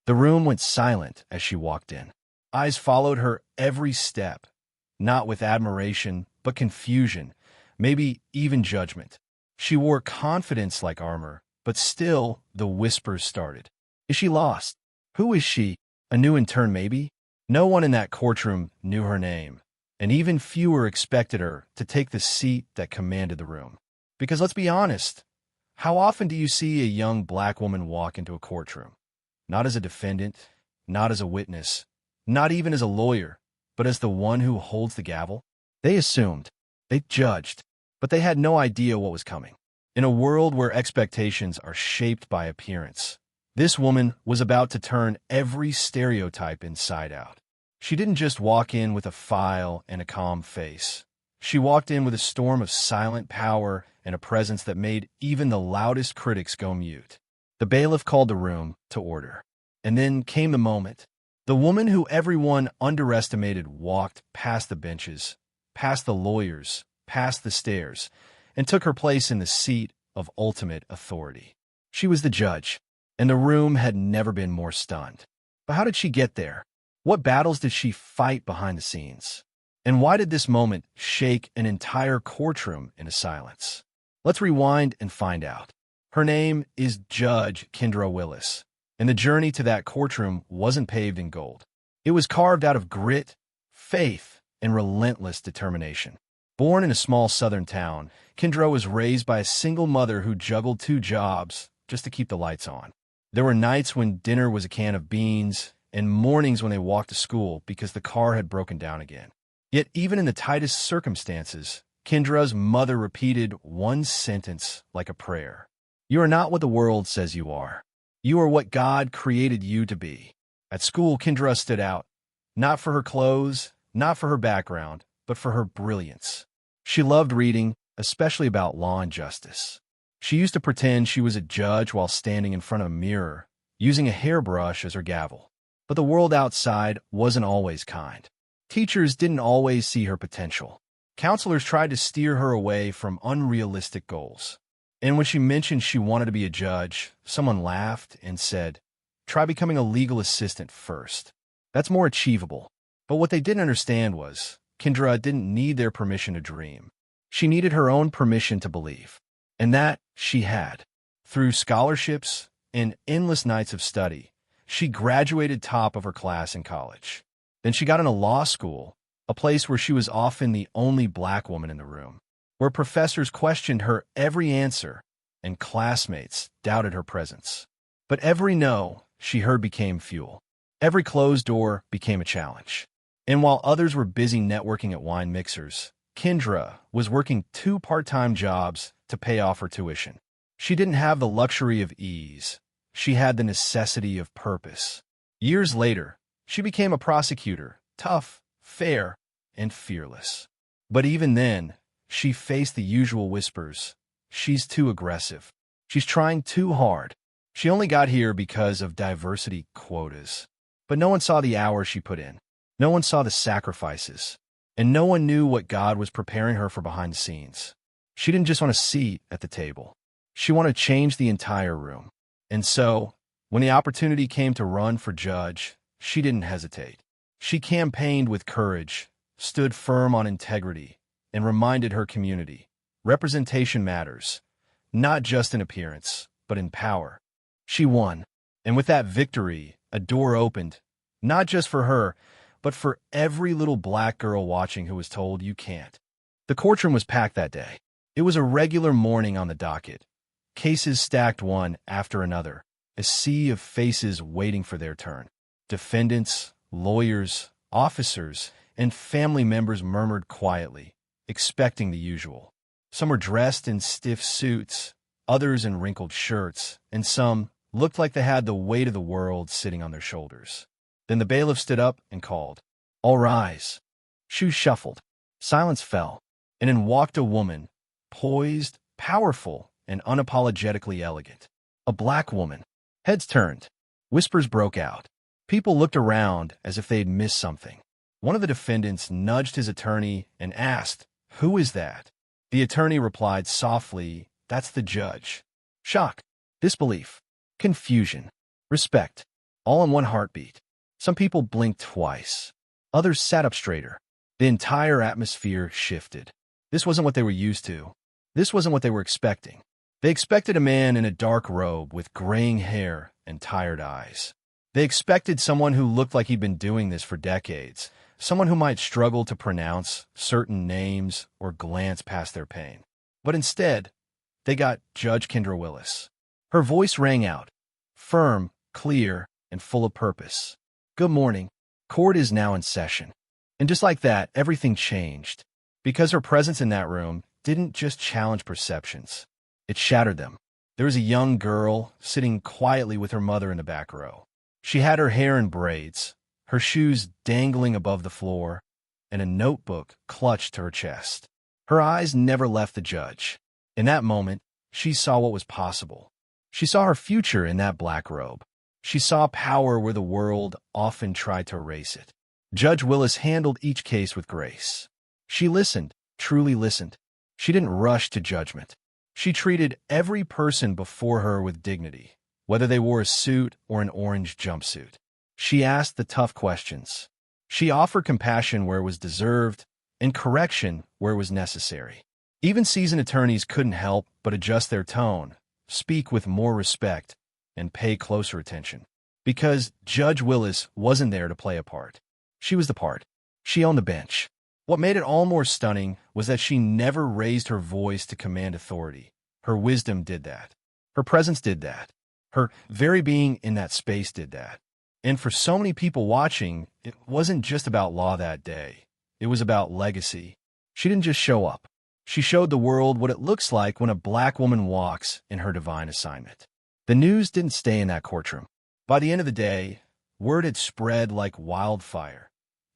The room went silent as she walked in. Eyes followed her every step, not with admiration, but confusion, maybe even judgment. She wore confidence like armor, but still the whispers started. Is she lost? Who is she? A new intern, maybe? No one in that courtroom knew her name, and even fewer expected her to take the seat that commanded the room. Because let's be honest, how often do you see a young black woman walk into a courtroom? Not as a defendant, not as a witness, not even as a lawyer, but as the one who holds the gavel? They assumed, they judged, but they had no idea what was coming. In a world where expectations are shaped by appearance, this woman was about to turn every stereotype inside out. She didn't just walk in with a file and a calm face. She walked in with a storm of silent power and a presence that made even the loudest critics go mute. The bailiff called the room to order. And then came the moment. The woman who everyone underestimated walked past the benches, past the lawyers, past the stairs, and took her place in the seat of ultimate authority. She was the judge, and the room had never been more stunned. But how did she get there? What battles did she fight behind the scenes? And why did this moment shake an entire courtroom into silence? Let's rewind and find out. Her name is Judge Kendra Willis, and the journey to that courtroom wasn't paved in gold. It was carved out of grit, faith, and relentless determination. Born in a small southern town, Kendra was raised by a single mother who juggled two jobs just to keep the lights on. There were nights when dinner was a can of beans, and mornings when they walked to school because the car had broken down again. Yet even in the tightest circumstances, Kendra's mother repeated one sentence like a prayer. You are not what the world says you are. You are what God created you to be. At school, Kendra stood out, not for her clothes, not for her background, but for her brilliance. She loved reading, especially about law and justice. She used to pretend she was a judge while standing in front of a mirror, using a hairbrush as her gavel. But the world outside wasn't always kind. Teachers didn't always see her potential. Counselors tried to steer her away from unrealistic goals. And when she mentioned she wanted to be a judge, someone laughed and said, "Try becoming a legal assistant first. That's more achievable." But what they didn't understand was, Kendra didn't need their permission to dream. She needed her own permission to believe. And that she had. Through scholarships and endless nights of study, she graduated top of her class in college. Then she got into law school, a place where she was often the only black woman in the room, where professors questioned her every answer and classmates doubted her presence. But every no she heard became fuel. Every closed door became a challenge. And while others were busy networking at wine mixers, Kendra was working 2 part-time jobs to pay off her tuition. She didn't have the luxury of ease. She had the necessity of purpose. Years later, she became a prosecutor, tough, fair, and fearless. But even then, she faced the usual whispers. She's too aggressive. She's trying too hard. She only got here because of diversity quotas. But no one saw the hours she put in. No one saw the sacrifices. And no one knew what God was preparing her for behind the scenes. She didn't just want a seat at the table. She wanted to change the entire room. And so, when the opportunity came to run for judge, she didn't hesitate. She campaigned with courage, stood firm on integrity, and reminded her community, representation matters, not just in appearance, but in power. She won, and with that victory, a door opened, not just for her, but for every little black girl watching who was told you can't. The courtroom was packed that day. It was a regular morning on the docket. Cases stacked one after another, a sea of faces waiting for their turn. Defendants, lawyers, officers, and family members murmured quietly, expecting the usual. Some were dressed in stiff suits, others in wrinkled shirts, and some looked like they had the weight of the world sitting on their shoulders. Then the bailiff stood up and called, "All rise." Shoes shuffled, silence fell, and in walked a woman, poised, powerful, and unapologetically elegant. A black woman. Heads turned. Whispers broke out. People looked around as if they'd missed something. One of the defendants nudged his attorney and asked, "Who is that?" The attorney replied softly, "That's the judge." Shock, disbelief, confusion, respect. all in one heartbeat. Some people blinked twice. Others sat up straighter. The entire atmosphere shifted. This wasn't what they were used to. This wasn't what they were expecting. They expected a man in a dark robe with graying hair and tired eyes. They expected someone who looked like he'd been doing this for decades, someone who might struggle to pronounce certain names or glance past their pain. But instead, they got Judge Kendra Willis. Her voice rang out, firm, clear, and full of purpose. "Good morning. Court is now in session." And just like that, everything changed. Because her presence in that room didn't just challenge perceptions. It shattered them. There was a young girl sitting quietly with her mother in the back row. She had her hair in braids, her shoes dangling above the floor, and a notebook clutched to her chest. Her eyes never left the judge. In that moment, she saw what was possible. She saw her future in that black robe. She saw power where the world often tried to erase it. Judge Willis handled each case with grace. She listened, truly listened. She didn't rush to judgment. She treated every person before her with dignity, whether they wore a suit or an orange jumpsuit. She asked the tough questions. She offered compassion where it was deserved and correction where it was necessary. Even seasoned attorneys couldn't help but adjust their tone, speak with more respect, and pay closer attention. Because Judge Willis wasn't there to play a part. She was the part. She owned the bench. What made it all more stunning was that she never raised her voice to command authority. Her wisdom did that. Her presence did that. Her very being in that space did that. And for so many people watching, it wasn't just about law that day. It was about legacy. She didn't just show up. She showed the world what it looks like when a black woman walks in her divine assignment. The news didn't stay in that courtroom. By the end of the day, word had spread like wildfire.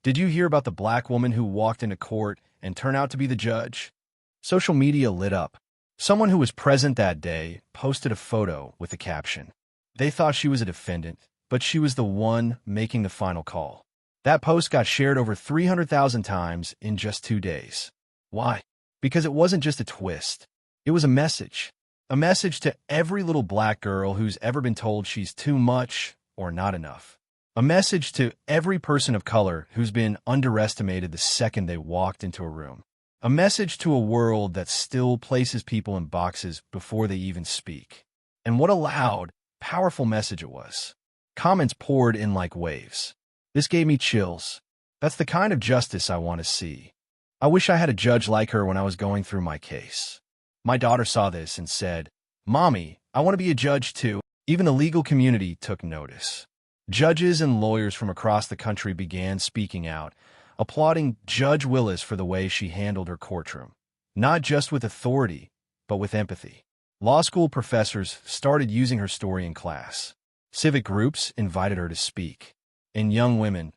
Did you hear about the black woman who walked into court and turned out to be the judge? Social media lit up. Someone who was present that day posted a photo with a caption. They thought she was a defendant, but she was the one making the final call. That post got shared over 300,000 times in just 2 days. Why? Because it wasn't just a twist. It was a message. A message to every little black girl who's ever been told she's too much or not enough. A message to every person of color who's been underestimated the second they walked into a room. A message to a world that still places people in boxes before they even speak. And what a loud, powerful message it was. Comments poured in like waves. This gave me chills. That's the kind of justice I want to see. I wish I had a judge like her when I was going through my case. My daughter saw this and said, "Mommy, I want to be a judge too." Even the legal community took notice. Judges and lawyers from across the country began speaking out, applauding Judge Willis for the way she handled her courtroom. Not just with authority, but with empathy. Law school professors started using her story in class. Civic groups invited her to speak. And young women,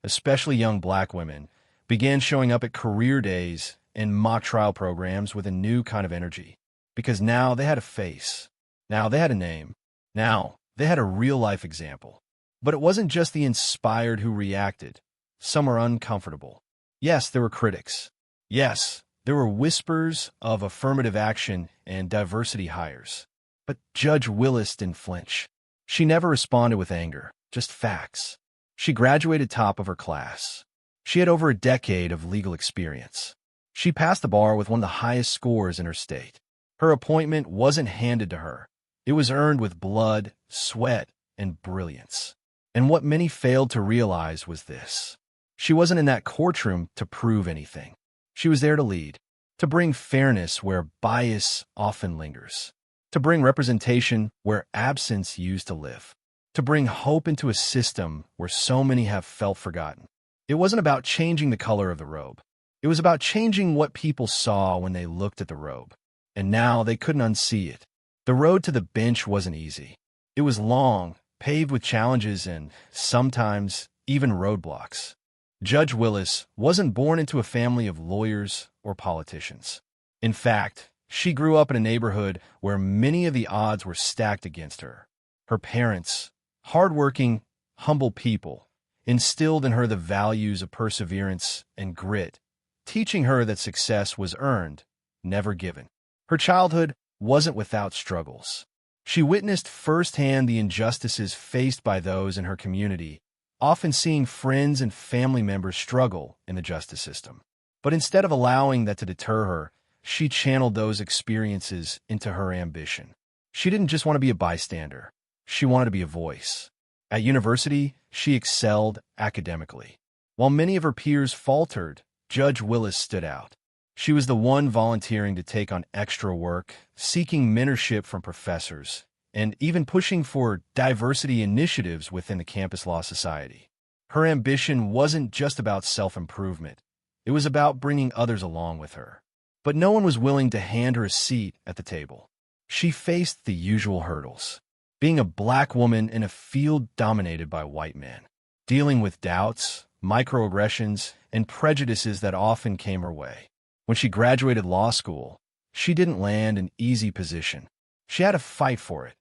especially young black women, began showing up at career days and mock trial programs with a new kind of energy. Because now they had a face. Now they had a name. Now they had a real-life example. But it wasn't just the inspired who reacted. Some were uncomfortable. Yes, there were critics. Yes, there were whispers of affirmative action and diversity hires. But Judge Willis didn't flinch. She never responded with anger, just facts. She graduated top of her class. She had over a decade of legal experience. She passed the bar with one of the highest scores in her state. Her appointment wasn't handed to her. It was earned with blood, sweat, and brilliance. And what many failed to realize was this. She wasn't in that courtroom to prove anything. She was there to lead, to bring fairness where bias often lingers, to bring representation where absence used to live, to bring hope into a system where so many have felt forgotten. It wasn't about changing the color of the robe. It was about changing what people saw when they looked at the robe. And now they couldn't unsee it. The road to the bench wasn't easy. It was long, paved with challenges and, sometimes, even roadblocks. Judge Willis wasn't born into a family of lawyers or politicians. In fact, she grew up in a neighborhood where many of the odds were stacked against her. Her parents, hardworking, humble people, instilled in her the values of perseverance and grit, teaching her that success was earned, never given. Her childhood wasn't without struggles. She witnessed firsthand the injustices faced by those in her community, often seeing friends and family members struggle in the justice system. But instead of allowing that to deter her, she channeled those experiences into her ambition. She didn't just want to be a bystander. She wanted to be a voice. At university, she excelled academically. While many of her peers faltered, Judge Willis stood out. She was the one volunteering to take on extra work, seeking mentorship from professors, and even pushing for diversity initiatives within the campus law society. Her ambition wasn't just about self-improvement. It was about bringing others along with her. But no one was willing to hand her a seat at the table. She faced the usual hurdles. Being a black woman in a field dominated by white men. Dealing with doubts, microaggressions, and prejudices that often came her way. When she graduated law school, she didn't land an easy position. She had to fight for it,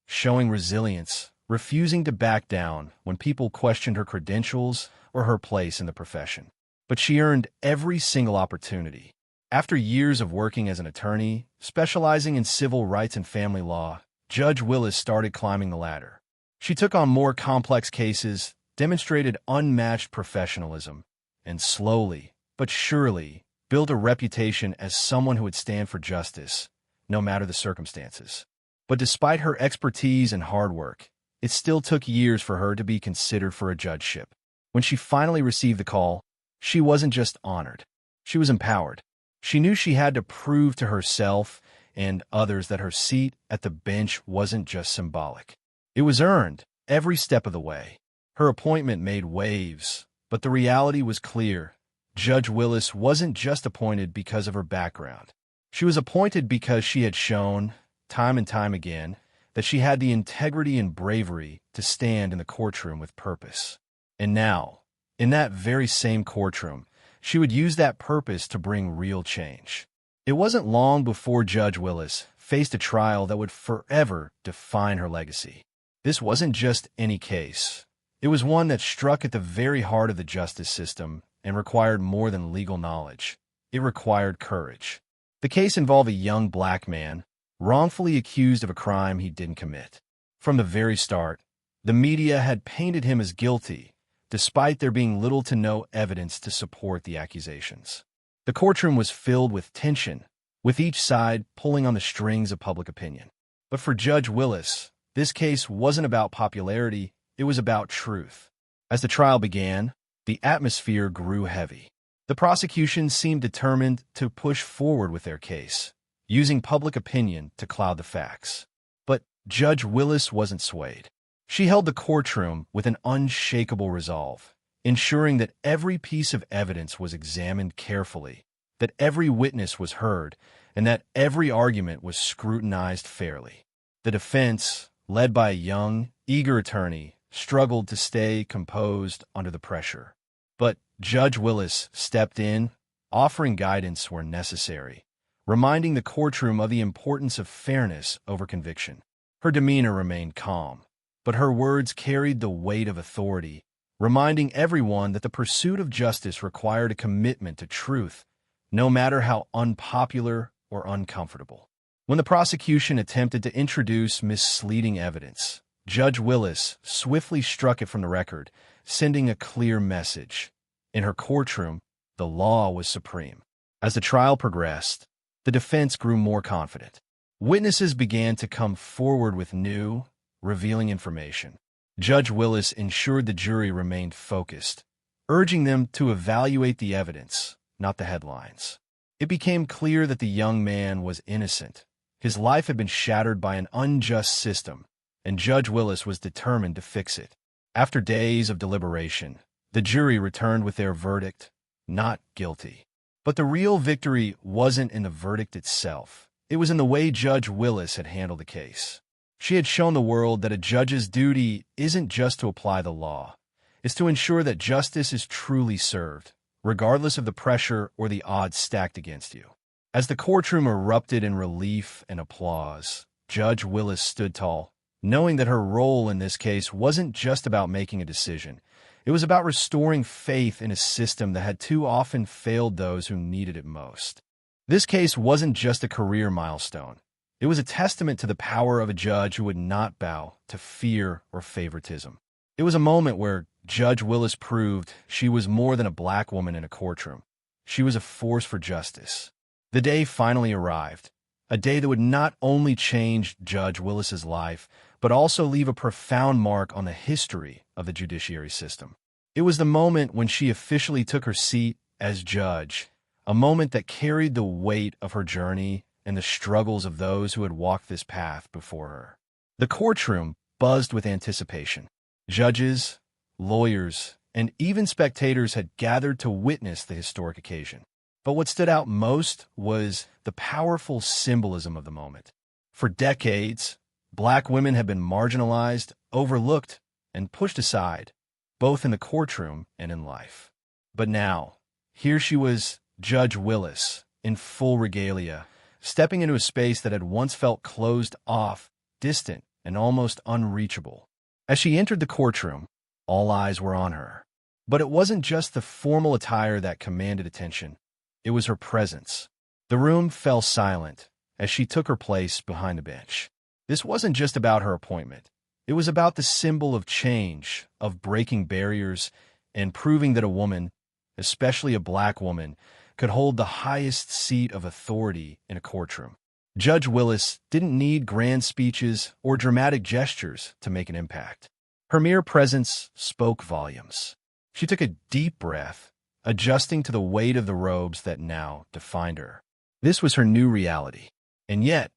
showing resilience, refusing to back down when people questioned her credentials or her place in the profession. But she earned every single opportunity. After years of working as an attorney, specializing in civil rights and family law, Judge Willis started climbing the ladder. She took on more complex cases, demonstrated unmatched professionalism, and slowly, but surely, built a reputation as someone who would stand for justice, no matter the circumstances. But despite her expertise and hard work, it still took years for her to be considered for a judgeship. When she finally received the call, she wasn't just honored. She was empowered. She knew she had to prove to herself and others that her seat at the bench wasn't just symbolic. It was earned every step of the way. Her appointment made waves, but the reality was clear. Judge Willis wasn't just appointed because of her background. She was appointed because she had shown, time and time again, that she had the integrity and bravery to stand in the courtroom with purpose. And now, in that very same courtroom, she would use that purpose to bring real change. It wasn't long before Judge Willis faced a trial that would forever define her legacy. This wasn't just any case. It was one that struck at the very heart of the justice system and required more than legal knowledge. It required courage. The case involved a young black man, wrongfully accused of a crime he didn't commit. From the very start, the media had painted him as guilty, despite there being little to no evidence to support the accusations. The courtroom was filled with tension, with each side pulling on the strings of public opinion. But for Judge Willis, this case wasn't about popularity, it was about truth. As the trial began, the atmosphere grew heavy. The prosecution seemed determined to push forward with their case, using public opinion to cloud the facts. But Judge Willis wasn't swayed. She held the courtroom with an unshakable resolve, ensuring that every piece of evidence was examined carefully, that every witness was heard, and that every argument was scrutinized fairly. The defense, led by a young, eager attorney, struggled to stay composed under the pressure. But Judge Willis stepped in, offering guidance where necessary, reminding the courtroom of the importance of fairness over conviction. Her demeanor remained calm, but her words carried the weight of authority, reminding everyone that the pursuit of justice required a commitment to truth, no matter how unpopular or uncomfortable. When the prosecution attempted to introduce misleading evidence, Judge Willis swiftly struck it from the record, sending a clear message. In her courtroom, the law was supreme. As the trial progressed, the defense grew more confident. Witnesses began to come forward with new, revealing information. Judge Willis ensured the jury remained focused, urging them to evaluate the evidence, not the headlines. It became clear that the young man was innocent. His life had been shattered by an unjust system, and Judge Willis was determined to fix it. After days of deliberation, the jury returned with their verdict, not guilty. But the real victory wasn't in the verdict itself. It was in the way Judge Willis had handled the case. She had shown the world that a judge's duty isn't just to apply the law. It's to ensure that justice is truly served, regardless of the pressure or the odds stacked against you. As the courtroom erupted in relief and applause, Judge Willis stood tall, knowing that her role in this case wasn't just about making a decision. It was about restoring faith in a system that had too often failed those who needed it most. This case wasn't just a career milestone. It was a testament to the power of a judge who would not bow to fear or favoritism. It was a moment where Judge Willis proved she was more than a black woman in a courtroom. She was a force for justice. The day finally arrived, a day that would not only change Judge Willis's life, but also leave a profound mark on the history of the judiciary system. It was the moment when she officially took her seat as judge, a moment that carried the weight of her journey and the struggles of those who had walked this path before her. The courtroom buzzed with anticipation. Judges, lawyers, and even spectators had gathered to witness the historic occasion. But what stood out most was the powerful symbolism of the moment. For decades, black women had been marginalized, overlooked, and pushed aside, both in the courtroom and in life. But now, here she was, Judge Willis, in full regalia, stepping into a space that had once felt closed off, distant, and almost unreachable. As she entered the courtroom, all eyes were on her. But it wasn't just the formal attire that commanded attention. It was her presence. The room fell silent as she took her place behind the bench. This wasn't just about her appointment. It was about the symbol of change, of breaking barriers, and proving that a woman, especially a black woman, could hold the highest seat of authority in a courtroom. Judge Willis didn't need grand speeches or dramatic gestures to make an impact. Her mere presence spoke volumes. She took a deep breath, adjusting to the weight of the robes that now defined her. This was her new reality. And yet,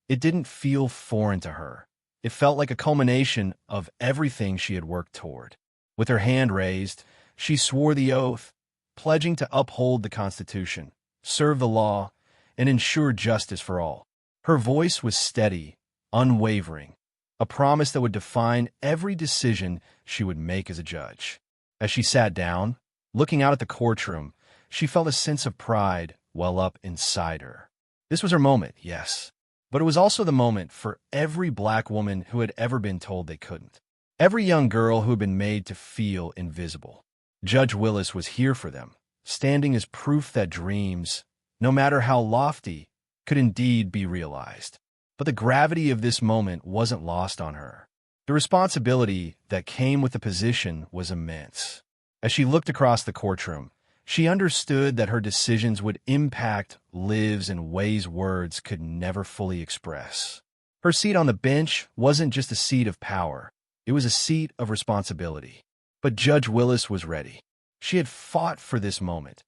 it didn't feel foreign to her. It felt like a culmination of everything she had worked toward. With her hand raised, she swore the oath, pledging to uphold the Constitution, serve the law, and ensure justice for all. Her voice was steady, unwavering, a promise that would define every decision she would make as a judge. As she sat down, looking out at the courtroom, she felt a sense of pride well up inside her. This was her moment, yes, but it was also the moment for every black woman who had ever been told they couldn't. Every young girl who had been made to feel invisible. Judge Willis was here for them, standing as proof that dreams, no matter how lofty, could indeed be realized. But the gravity of this moment wasn't lost on her. The responsibility that came with the position was immense. As she looked across the courtroom, she understood that her decisions would impact lives in ways words could never fully express. Her seat on the bench wasn't just a seat of power. It was a seat of responsibility. But Judge Willis was ready. She had fought for this moment,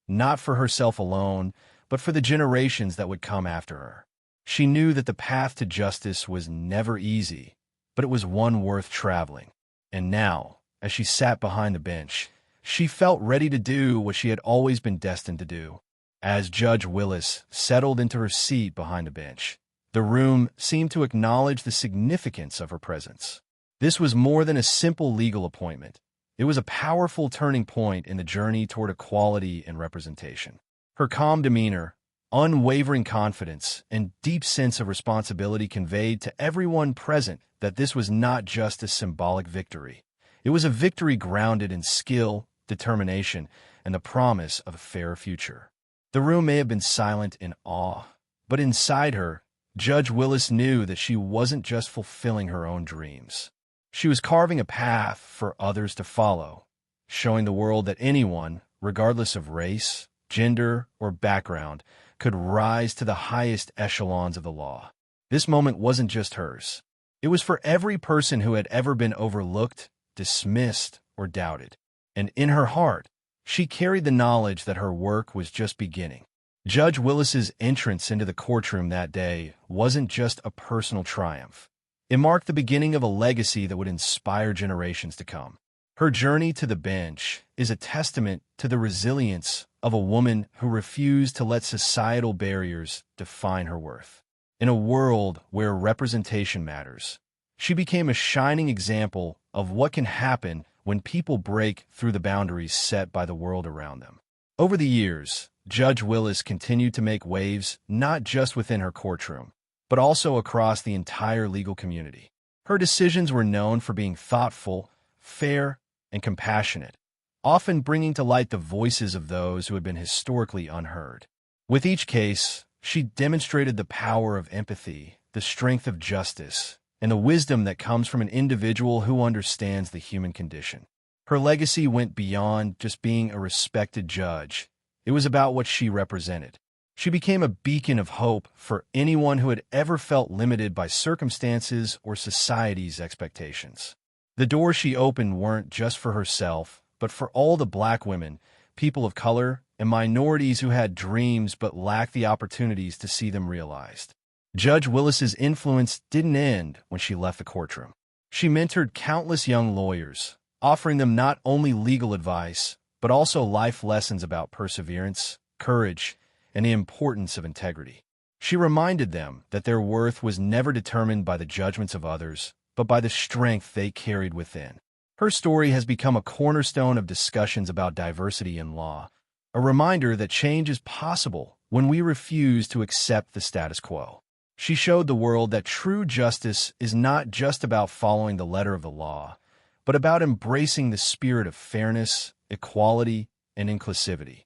not for herself alone, but for the generations that would come after her. She knew that the path to justice was never easy, but it was one worth traveling. And now, as she sat behind the bench, she felt ready to do what she had always been destined to do. As Judge Willis settled into her seat behind the bench, the room seemed to acknowledge the significance of her presence. This was more than a simple legal appointment. It was a powerful turning point in the journey toward equality and representation. Her calm demeanor, unwavering confidence, and deep sense of responsibility conveyed to everyone present that this was not just a symbolic victory. It was a victory grounded in skill, determination, and the promise of a fairer future. The room may have been silent in awe, but inside her, Judge Willis knew that she wasn't just fulfilling her own dreams. She was carving a path for others to follow, showing the world that anyone, regardless of race, gender, or background, could rise to the highest echelons of the law. This moment wasn't just hers. It was for every person who had ever been overlooked, dismissed, or doubted. And in her heart, she carried the knowledge that her work was just beginning. Judge Willis's entrance into the courtroom that day wasn't just a personal triumph. It marked the beginning of a legacy that would inspire generations to come. Her journey to the bench is a testament to the resilience of a woman who refused to let societal barriers define her worth. In a world where representation matters, she became a shining example of what can happen when people break through the boundaries set by the world around them. Over the years, Judge Willis continued to make waves not just within her courtroom, but also across the entire legal community. Her decisions were known for being thoughtful, fair, and compassionate, often bringing to light the voices of those who had been historically unheard. With each case, She demonstrated the power of empathy, the strength of justice, and the wisdom that comes from an individual who understands the human condition. Her legacy went beyond just being a respected judge. It was about what she represented. She became a beacon of hope for anyone who had ever felt limited by circumstances or society's expectations. The doors she opened weren't just for herself, but for all the Black women, people of color, and minorities who had dreams but lacked the opportunities to see them realized. Judge Willis's influence didn't end when she left the courtroom. She mentored countless young lawyers, offering them not only legal advice, but also life lessons about perseverance, courage, and the importance of integrity. She reminded them that their worth was never determined by the judgments of others, but by the strength they carried within. Her story has become a cornerstone of discussions about diversity in law, a reminder that change is possible when we refuse to accept the status quo. She showed the world that true justice is not just about following the letter of the law, but about embracing the spirit of fairness, equality, and inclusivity.